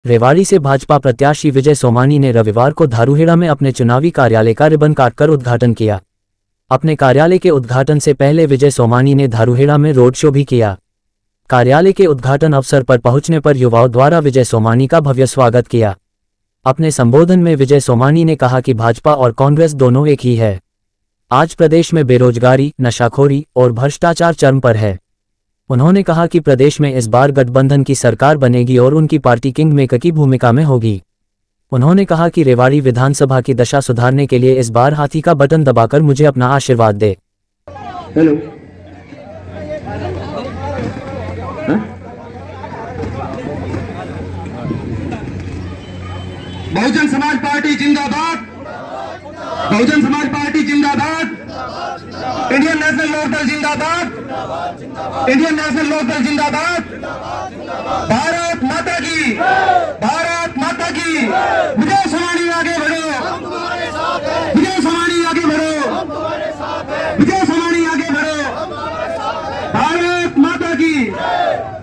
रेवाड़ी से भाजपा प्रत्याशी विजय सोमानी ने रविवार को धारूहेड़ा में अपने चुनावी कार्यालय का रिबन काटकर उद्घाटन किया। अपने कार्यालय के उद्घाटन से पहले विजय सोमानी ने धारूहेड़ा में रोड शो भी किया। कार्यालय के उद्घाटन अवसर पर पहुंचने पर युवाओं द्वारा विजय सोमानी का भव्य स्वागत किया। अपने संबोधन में विजय सोमानी ने कहा कि भाजपा और कांग्रेस दोनों एक ही है। आज प्रदेश में बेरोजगारी, नशाखोरी और भ्रष्टाचार चरम पर है। उन्होंने कहा कि प्रदेश में इस बार गठबंधन की सरकार बनेगी और उनकी पार्टी किंग मेकर की भूमिका में होगी। उन्होंने कहा कि रेवाड़ी विधानसभा की दशा सुधारने के लिए इस बार हाथी का बटन दबाकर मुझे अपना आशीर्वाद दे। हेलो, बहुजन समाज पार्टी जिंदाबाद, बहुजन समाज पार्टी जिंदाबाद, इंडियन नेशनल लोकदल जिंदाबाद, इंडियन नेशनल लोकदल जिंदाबाद, भारत माता की, भारत माता की। विजय सोमानी आगे बढ़ो, विजय सोमानी आगे बढ़ो, विजय सोमानी आगे बढ़ो, भारत माता की,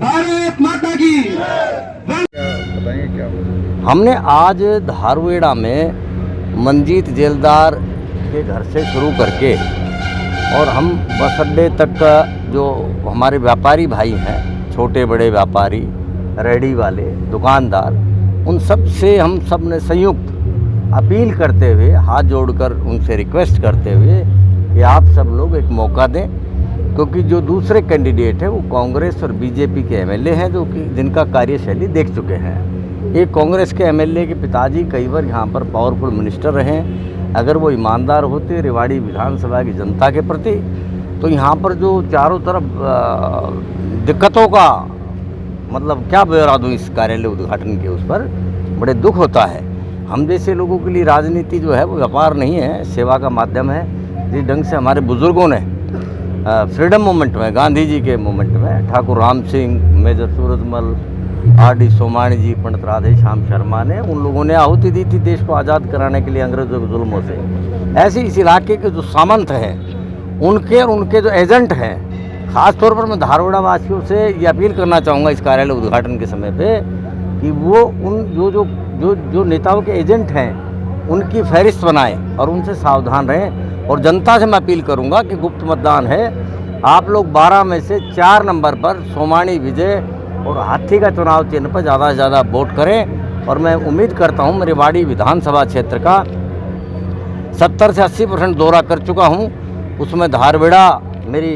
भारत माता की। हमने आज धारूहेड़ा में मंजीत जेलदार के घर से शुरू करके और हम बस अड्डे तक का जो हमारे व्यापारी भाई हैं, छोटे बड़े व्यापारी, रेहड़ी वाले, दुकानदार, उन सब से हम सब ने संयुक्त अपील करते हुए, हाथ जोड़कर उनसे रिक्वेस्ट करते हुए कि आप सब लोग एक मौका दें, क्योंकि जो दूसरे कैंडिडेट हैं वो कांग्रेस और बीजेपी के एमएलए हैं, जो कि जिनका कार्यशैली देख चुके हैं। एक कांग्रेस के एमएलए के पिताजी कई बार यहाँ पर पावरफुल मिनिस्टर रहे हैं। अगर वो ईमानदार होते रेवाड़ी विधानसभा की जनता के प्रति, तो यहाँ पर जो चारों तरफ दिक्कतों का मतलब क्या ब्यौरा दूँ इस कार्यालय उद्घाटन के, उस पर बड़े दुख होता है। हम जैसे लोगों के लिए राजनीति जो है वो व्यापार नहीं है, सेवा का माध्यम है। जिस ढंग से हमारे बुज़ुर्गों ने फ्रीडम मूवमेंट में, गांधी जी के मूवमेंट में, ठाकुर राम सिंह, मेजर सूरजमल, आर.डी. सोमानी जी, पंडित राधे श्याम शर्मा ने, उन लोगों ने आहुति दी थी देश को आज़ाद कराने के लिए अंग्रेज़ों के जुल्मों से। ऐसे इस इलाके के जो सामंत हैं, उनके और उनके जो एजेंट हैं, ख़ास तौर पर मैं धारूहेड़ा वासियों से ये अपील करना चाहूँगा इस कार्यालय उद्घाटन के समय पे कि वो उन जो नेताओं के एजेंट हैं उनकी फहरिस्त बनाएं और उनसे सावधान रहें। और जनता से मैं अपील करूँगा कि गुप्त मतदान है, आप लोग 12 में से 4 नंबर पर सोमानी विजय और हाथी का चुनाव चिन्ह पर ज़्यादा से ज़्यादा वोट करें। और मैं उम्मीद करता हूँ रेवाड़ी विधानसभा क्षेत्र का 70 से 80% दौरा कर चुका हूँ, उसमें धारूहेड़ा मेरी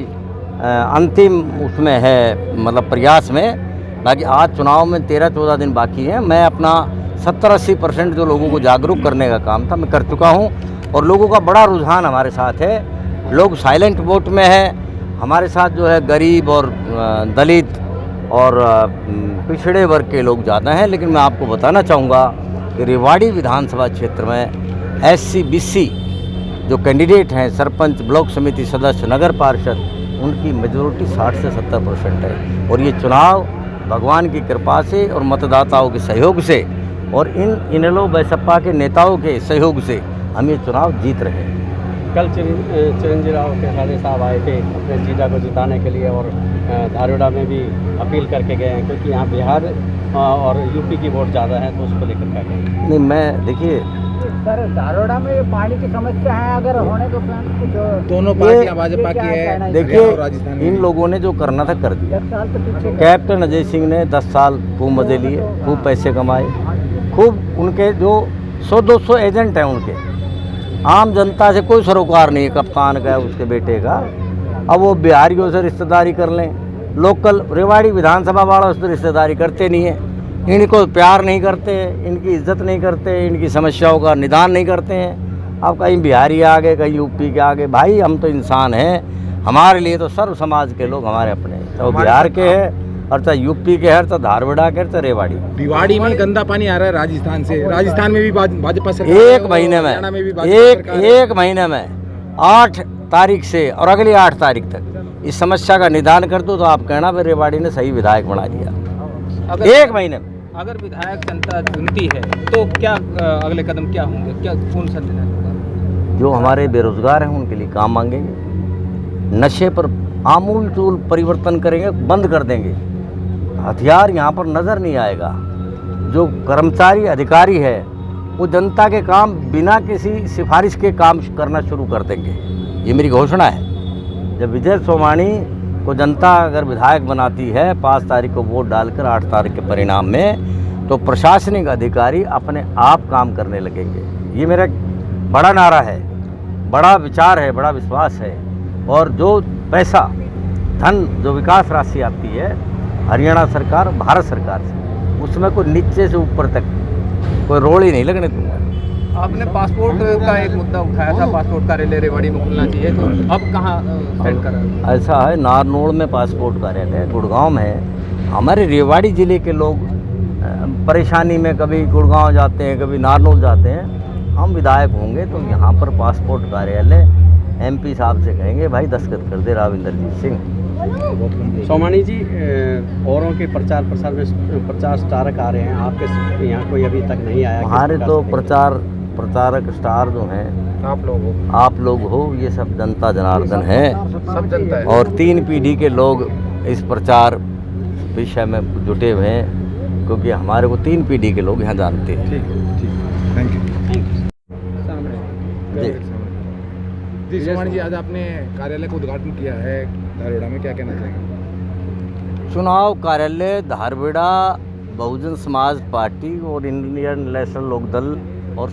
अंतिम उसमें है, मतलब प्रयास में। बाकी आज चुनाव में 13-14 दिन बाकी हैं। मैं अपना 70-80% जो लोगों को जागरूक करने का काम था मैं कर चुका हूँ और लोगों का बड़ा रुझान हमारे साथ है। लोग साइलेंट वोट में है। हमारे साथ जो है गरीब और दलित और पिछड़े वर्ग के लोग ज़्यादा हैं। लेकिन मैं आपको बताना चाहूँगा कि रेवाड़ी विधानसभा क्षेत्र में SC-BC जो कैंडिडेट हैं, सरपंच, ब्लॉक समिति सदस्य, नगर पार्षद, उनकी मेजोरिटी 60 से 70% है। और ये चुनाव भगवान की कृपा से और मतदाताओं के सहयोग से और इन इनेलो बसपा के नेताओं के सहयोग से हम ये चुनाव जीत रहे हैं। कल चिरंजीवी राव के राजे साहब आए थे अपने जीजा को जिताने के लिए और धारूहेड़ा में भी अपील करके गए हैं, क्योंकि यहाँ बिहार और यूपी की वोट ज़्यादा है, तो उसको लेकर क्या कहें? नहीं, मैं देखिए सर, धारूहेड़ा में पानी की समस्या है, अगर होने को कुछ दोनों पार्टियां भाजपा की है। देखिए, इन लोगों ने जो करना था कर दिया। कैप्टन अजय सिंह ने 10 साल खूब मज़े लिए, खूब पैसे कमाए, खूब उनके जो 100-200 एजेंट हैं उनके, आम जनता से कोई सरोकार नहीं है। कप्तान का, उसके बेटे का, अब वो बिहारियों से रिश्तेदारी कर लें, लोकल रेवाड़ी विधानसभा वालों से रिश्तेदारी करते नहीं है, इनको प्यार नहीं करते, इनकी इज्जत नहीं करते, इनकी समस्याओं का निदान नहीं करते हैं। अब कहीं बिहारी आ गए, कहीं यूपी के आ गए। भाई, हम तो इंसान हैं, हमारे लिए तो सर्व समाज के लोग हमारे अपने, चाहे बिहार के हैं और चाहे यूपी के हैं, तो धारूहेड़ा के, चाहे रेवाड़ी। रेवाड़ी में गंदा पानी आ रहा है राजस्थान से, राजस्थान में भी भाजपा सरकार, एक महीने में 8 तारीख से और अगली 8 तारीख तक इस समस्या का निदान कर दो, तो आप कहना भाई रेवाड़ी ने सही विधायक बना दिया। 1 महीने में अगर विधायक जनता चुनती है तो क्या अगले कदम क्या होंगे, क्या कौन सा निर्णय होगा? जो हमारे बेरोजगार हैं उनके लिए काम मांगेंगे, नशे पर आमूल चूल परिवर्तन करेंगे, बंद कर देंगे। हथियार यहाँ पर नज़र नहीं आएगा। जो कर्मचारी अधिकारी है वो जनता के काम बिना किसी सिफारिश के काम करना शुरू कर देंगे। ये मेरी घोषणा है। जब विजय सोमानी को जनता अगर विधायक बनाती है 5 तारीख को वोट डालकर 8 तारीख के परिणाम में, तो प्रशासनिक अधिकारी अपने आप काम करने लगेंगे। ये मेरा बड़ा नारा है, बड़ा विचार है, बड़ा विश्वास है। और जो पैसा धन जो विकास राशि आती है हरियाणा सरकार भारत सरकार से, उसमें कोई नीचे से ऊपर तक कोई रोल ही नहीं लगने दूंगा। आपने पासपोर्ट का एक मुद्दा उठाया था, पासपोर्ट कार्यालय रेवाड़ी में खुलना चाहिए, तो अब कहाँ सेट करा? ऐसा है, नारनौल में पासपोर्ट कार्यालय, गुड़गांव में है। हमारे रेवाड़ी ज़िले के लोग परेशानी में कभी गुड़गांव जाते हैं, कभी नारनौल जाते हैं। हम विधायक होंगे तो यहाँ पर पासपोर्ट कार्यालय MP साहब से कहेंगे भाई दस्तखत कर दे राविंदरजीत सिंह। सोमानी जी, औरों के प्रचार प्रसार में प्रचार स्टारक आ रहे हैं, आपके यहाँ कोई अभी तक नहीं आया? हमारे तो प्रचारक स्टार जो हैं आप लोग हो, ये सब जनता जनार्दन है, सब जनता है। और 3 पीढ़ी के लोग इस प्रचार विषय में जुटे हुए हैं, क्योंकि हमारे को 3 पीढ़ी के लोग यहाँ जानते हैं। Thank you. जी। जी सोमानी जी, आज आपने कार्यालय का उद्घाटन किया है धारवाड़ा में, क्या कहना चाहेंगे? चुनाव कार्यालय धारवाड़ा बहुजन समाज पार्टी और इंडियन नेशनल लोकदल और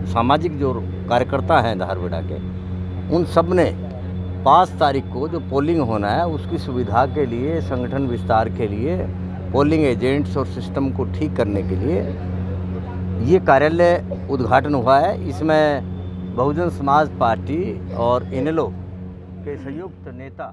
सामाजिक जो कार्यकर्ता हैं धारवाड़ा के, उन सब ने 5 तारीख को जो पोलिंग होना है उसकी सुविधा के लिए, संगठन विस्तार के लिए, पोलिंग एजेंट्स और सिस्टम को ठीक करने के लिए ये कार्यालय उद्घाटन हुआ है। इसमें बहुजन समाज पार्टी और इनेलो के संयुक्त नेता